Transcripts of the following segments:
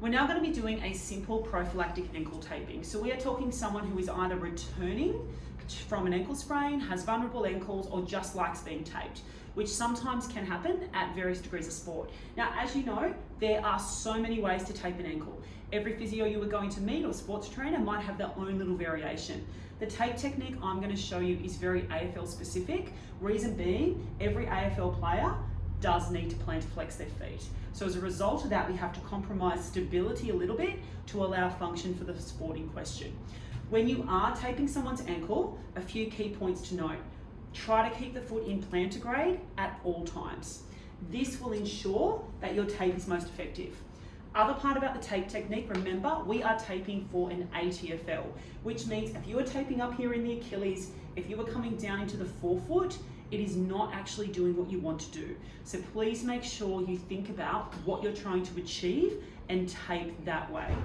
We're now going to be doing a simple prophylactic ankle taping. So we are talking someone who is either returning from an ankle sprain, has vulnerable ankles, or just likes being taped, which sometimes can happen at various degrees of sport. Now, as you know, there are so many ways to tape an ankle. Every physio you are going to meet or sports trainer might have their own little variation. The tape technique I'm going to show you is very AFL specific. Reason being, every AFL player does need to plantar flex their feet. So as a result of that, we have to compromise stability a little bit to allow function for the sport in question. When you are taping someone's ankle, a few key points to note. Try to keep the foot in plantar grade at all times. This will ensure that your tape is most effective. Other part about the tape technique, remember, we are taping for an ATFL, which means if you are taping up here in the Achilles, if you are coming down into the forefoot, it is not actually doing what you want to do. So please make sure you think about what you're trying to achieve and tape that way.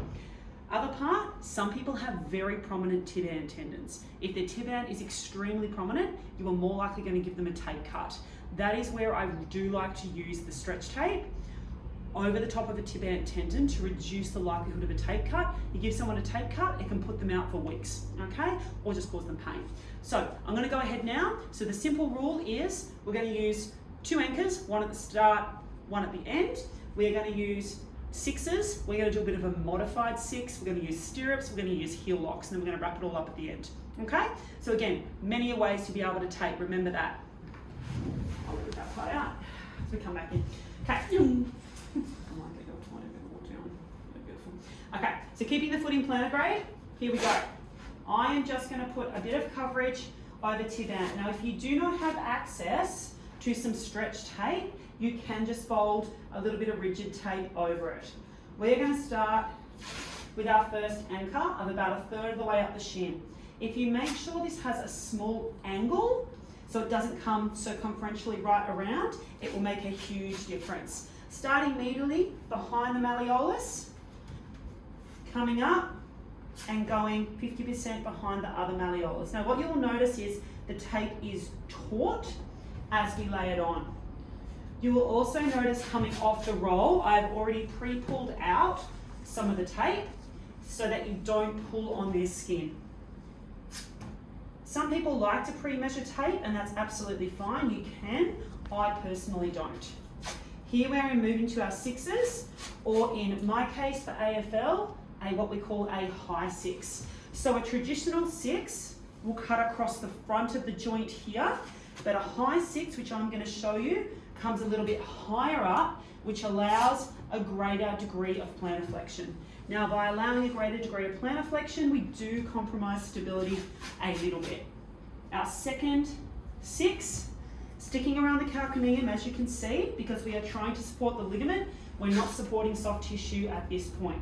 Other part, some people have very prominent tibia tendons. If their tibia is extremely prominent, you are more likely going to give them a tape cut. That is where I do like to use the stretch tape over the top of a tibia tendon to reduce the likelihood of a tape cut. You give someone a tape cut, it can put them out for weeks, okay? Or just cause them pain. So I'm gonna go ahead now. So the simple rule is we're gonna use 2 anchors, one at the start, one at the end. We are gonna use 6s. We're gonna do a bit of a modified 6. We're gonna use stirrups, we're gonna use heel locks, and then we're gonna wrap it all up at the end, okay? So again, many ways to be able to tape, remember that. I'll leave that part out as we come back in. Okay. Okay, so keeping the foot in plantar grade, here we go. I am just going to put a bit of coverage over tibia. Now, if you do not have access to some stretch tape, you can just fold a little bit of rigid tape over it. We're going to start with our first anchor of about 1/3 of the way up the shin. If you make sure this has a small angle, so it doesn't come circumferentially right around, it will make a huge difference. Starting immediately behind the malleolus, coming up and going 50% behind the other malleolus. Now what you'll notice is the tape is taut as we lay it on. You will also notice coming off the roll, I've already pre-pulled out some of the tape so that you don't pull on their skin. Some people like to pre-measure tape and that's absolutely fine, you can. I personally don't. Here we're moving to our 6s, or in my case for AFL, what we call a high 6. So a traditional 6 will cut across the front of the joint here, but a high 6, which I'm going to show you, comes a little bit higher up, which allows a greater degree of plantar flexion. Now, by allowing a greater degree of plantar flexion, we do compromise stability a little bit. Our second 6, sticking around the calcaneum, as you can see, because we are trying to support the ligament, we're not supporting soft tissue at this point.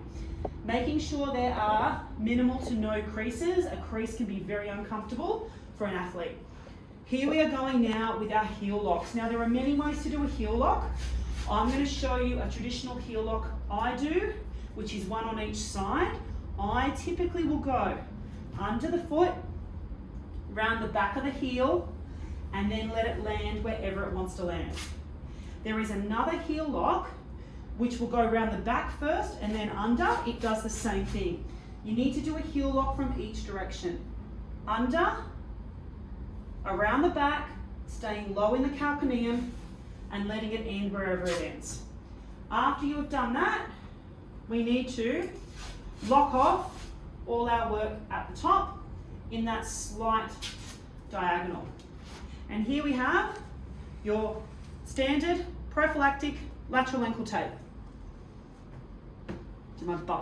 Making sure there are minimal to no creases. A crease can be very uncomfortable for an athlete. Here we are going now with our heel locks. Now there are many ways to do a heel lock. I'm going to show you a traditional heel lock I do, which is one on each side. I typically will go under the foot, round the back of the heel, and then let it land wherever it wants to land. There is another heel lock which will go around the back first and then under. It does the same thing. You need to do a heel lock from each direction. Under, around the back, staying low in the calcaneum and letting it end wherever it ends. After you have done that, we need to lock off all our work at the top in that slight diagonal. And here we have your standard prophylactic lateral ankle tape. To my butt.